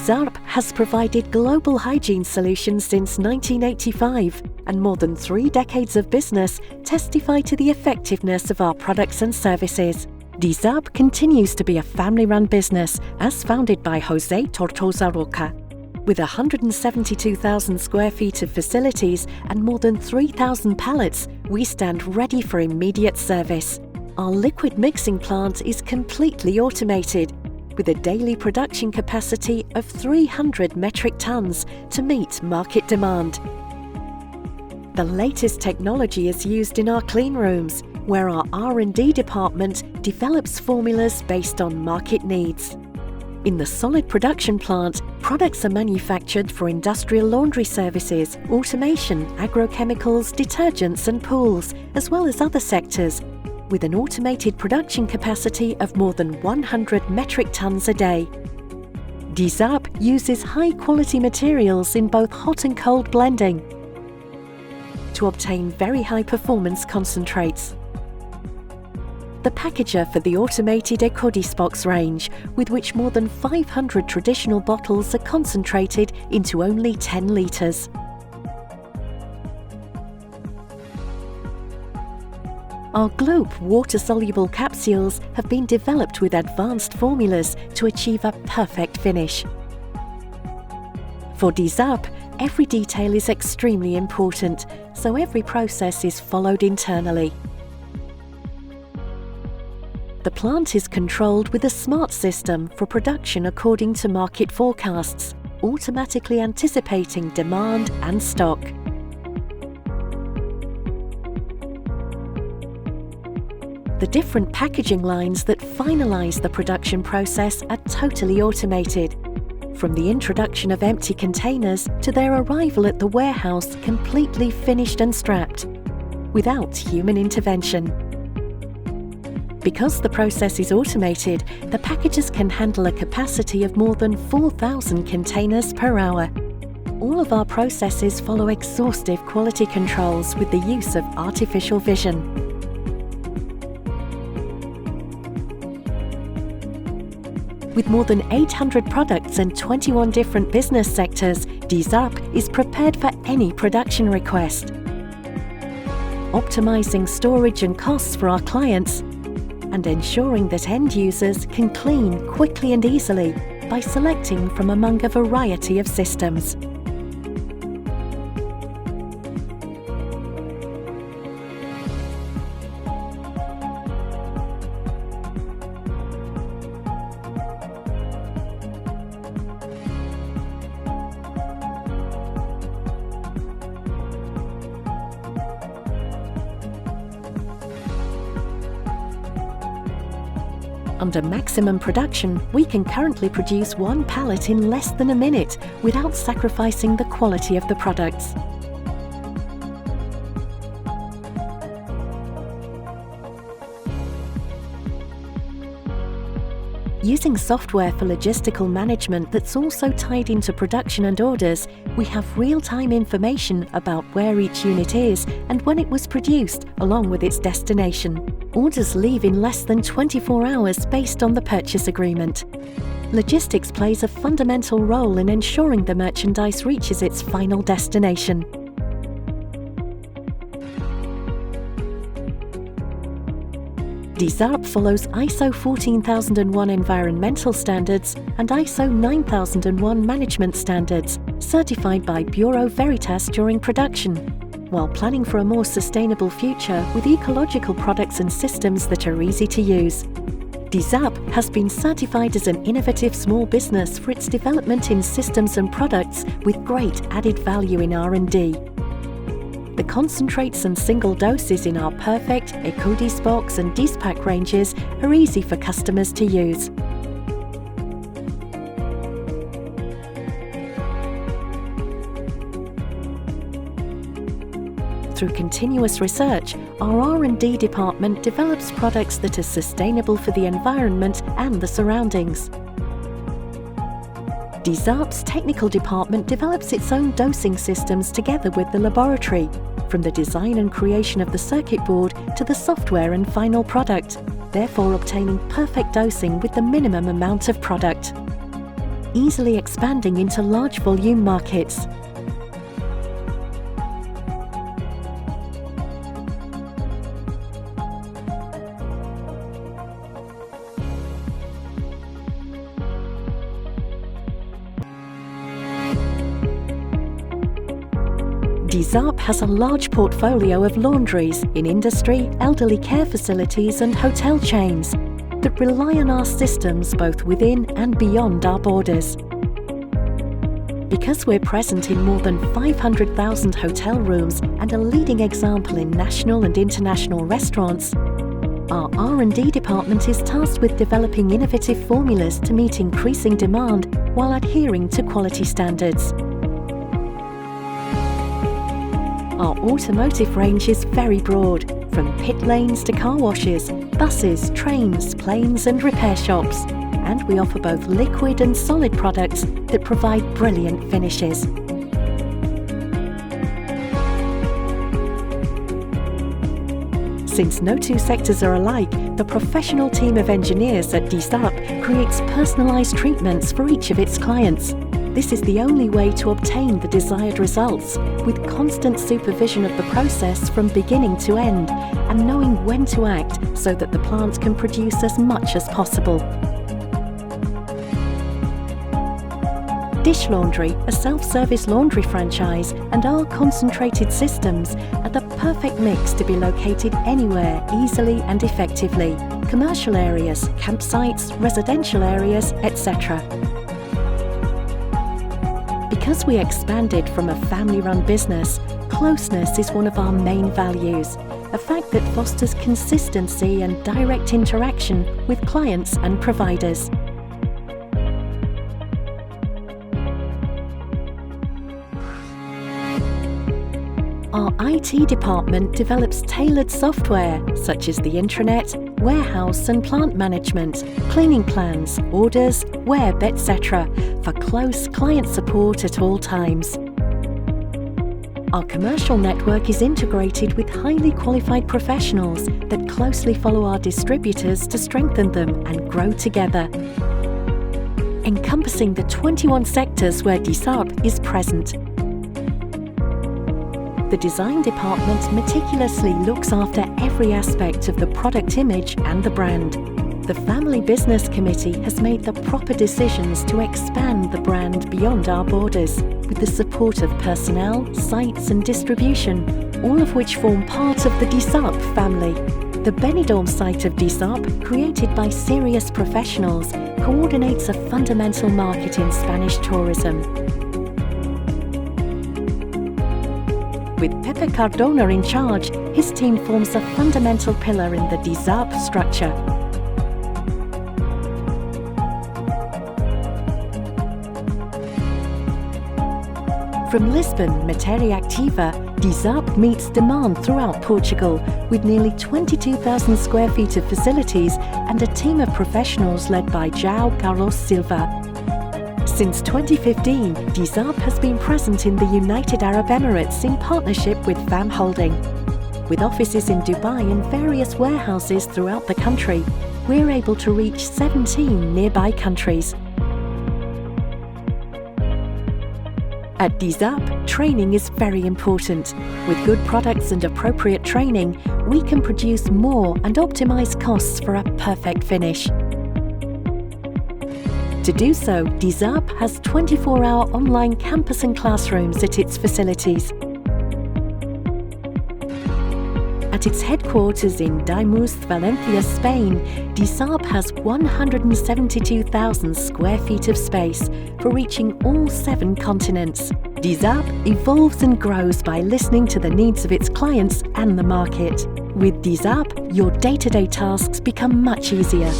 Disarp has provided global hygiene solutions since 1985, and more than 3 decades of business testify to the effectiveness of our products and services. Disarp continues to be a family-run business, as founded by José Tortosa Roca. With 172,000 square feet of facilities and more than 3,000 pallets, we stand ready for immediate service. Our liquid mixing plant is completely automated, with a daily production capacity of 300 metric tons to meet market demand. The latest technology is used in our clean rooms, where our R&D department develops formulas based on market needs. In the solid production plant, products are manufactured for industrial laundry services, automation, agrochemicals, detergents and pools, as well as other sectors, with an automated production capacity of more than 100 metric tons a day. Disarp uses high-quality materials in both hot and cold blending to obtain very high-performance concentrates. The packager for the automated EcoDisbox range, with which more than 500 traditional bottles are concentrated into only 10 litres. Our Gloop water-soluble capsules have been developed with advanced formulas to achieve a perfect finish. For Disarp, every detail is extremely important, so every process is followed internally. The plant is controlled with a smart system for production according to market forecasts, automatically anticipating demand and stock. The different packaging lines that finalize the production process are totally automated, from the introduction of empty containers to their arrival at the warehouse completely finished and strapped, without human intervention. Because the process is automated, the packagers can handle a capacity of more than 4,000 containers per hour. All of our processes follow exhaustive quality controls with the use of artificial vision. With more than 800 products and 21 different business sectors, Disarp is prepared for any production request. Optimizing storage and costs for our clients, and ensuring that end users can clean quickly and easily by selecting from among a variety of systems. Under maximum production, we can currently produce 1 pallet in less than a minute without sacrificing the quality of the products. Using software for logistical management that's also tied into production and orders, we have real-time information about where each unit is and when it was produced, along with its destination. Orders leave in less than 24 hours based on the purchase agreement. Logistics plays a fundamental role in ensuring the merchandise reaches its final destination. Disarp follows ISO 14001 environmental standards and ISO 9001 management standards, certified by Bureau Veritas during production, while planning for a more sustainable future with ecological products and systems that are easy to use. Disarp has been certified as an innovative small business for its development in systems and products with great added value in R&D. The concentrates and single doses in our Perfect, EcoDisbox and Dispack ranges are easy for customers to use. Through continuous research, our R&D department develops products that are sustainable for the environment and the surroundings. Disarp's technical department develops its own dosing systems together with the laboratory, from the design and creation of the circuit board to the software and final product, therefore obtaining perfect dosing with the minimum amount of product. easily expanding into large volume markets. Disarp has a large portfolio of laundries in industry, elderly care facilities and hotel chains that rely on our systems both within and beyond our borders. Because we're present in more than 500,000 hotel rooms and a leading example in national and international restaurants, our R&D department is tasked with developing innovative formulas to meet increasing demand while adhering to quality standards. Our automotive range is very broad, from pit lanes to car washes, buses, trains, planes and repair shops. And we offer both liquid and solid products that provide brilliant finishes. Since no two sectors are alike, the professional team of engineers at Disarp creates personalised treatments for each of its clients. This is the only way to obtain the desired results, with constant supervision of the process from beginning to end, and knowing when to act so that the plant can produce as much as possible. Dish Laundry, a self-service laundry franchise, and our concentrated systems are the perfect mix to be located anywhere easily and effectively. Commercial areas, campsites, residential areas, etc. Because we expanded from a family-run business, closeness is one of our main values, a fact that fosters consistency and direct interaction with clients and providers. Our IT department develops tailored software such as the intranet, warehouse and plant management, cleaning plans, orders, web, etc. for close client support at all times. Our commercial network is integrated with highly qualified professionals that closely follow our distributors to strengthen them and grow together, encompassing the 21 sectors where Disarp is present. The design department meticulously looks after every aspect of the product image and the brand. The Family Business Committee has made the proper decisions to expand the brand beyond our borders, with the support of personnel, sites and distribution, all of which form part of the Disarp family. The Benidorm site of Disarp, created by serious professionals, coordinates a fundamental market in Spanish tourism. With Pepe Cardona in charge, his team forms a fundamental pillar in the Disarp structure. From Lisbon, Matéria Activa, Disarp meets demand throughout Portugal, with nearly 22,000 square feet of facilities and a team of professionals led by João Carlos Silva. Since 2015, Disarp has been present in the United Arab Emirates in partnership with FAM Holding. With offices in Dubai and various warehouses throughout the country, we're able to reach 17 nearby countries. At Disarp, training is very important. With good products and appropriate training, we can produce more and optimize costs for a perfect finish. To do so, Disarp has 24-hour online campus and classrooms at its facilities. At its headquarters in Daimús, Valencia, Spain, Disarp has 172,000 square feet of space for reaching all 7 continents. Disarp evolves and grows by listening to the needs of its clients and the market. With Disarp, your day-to-day tasks become much easier.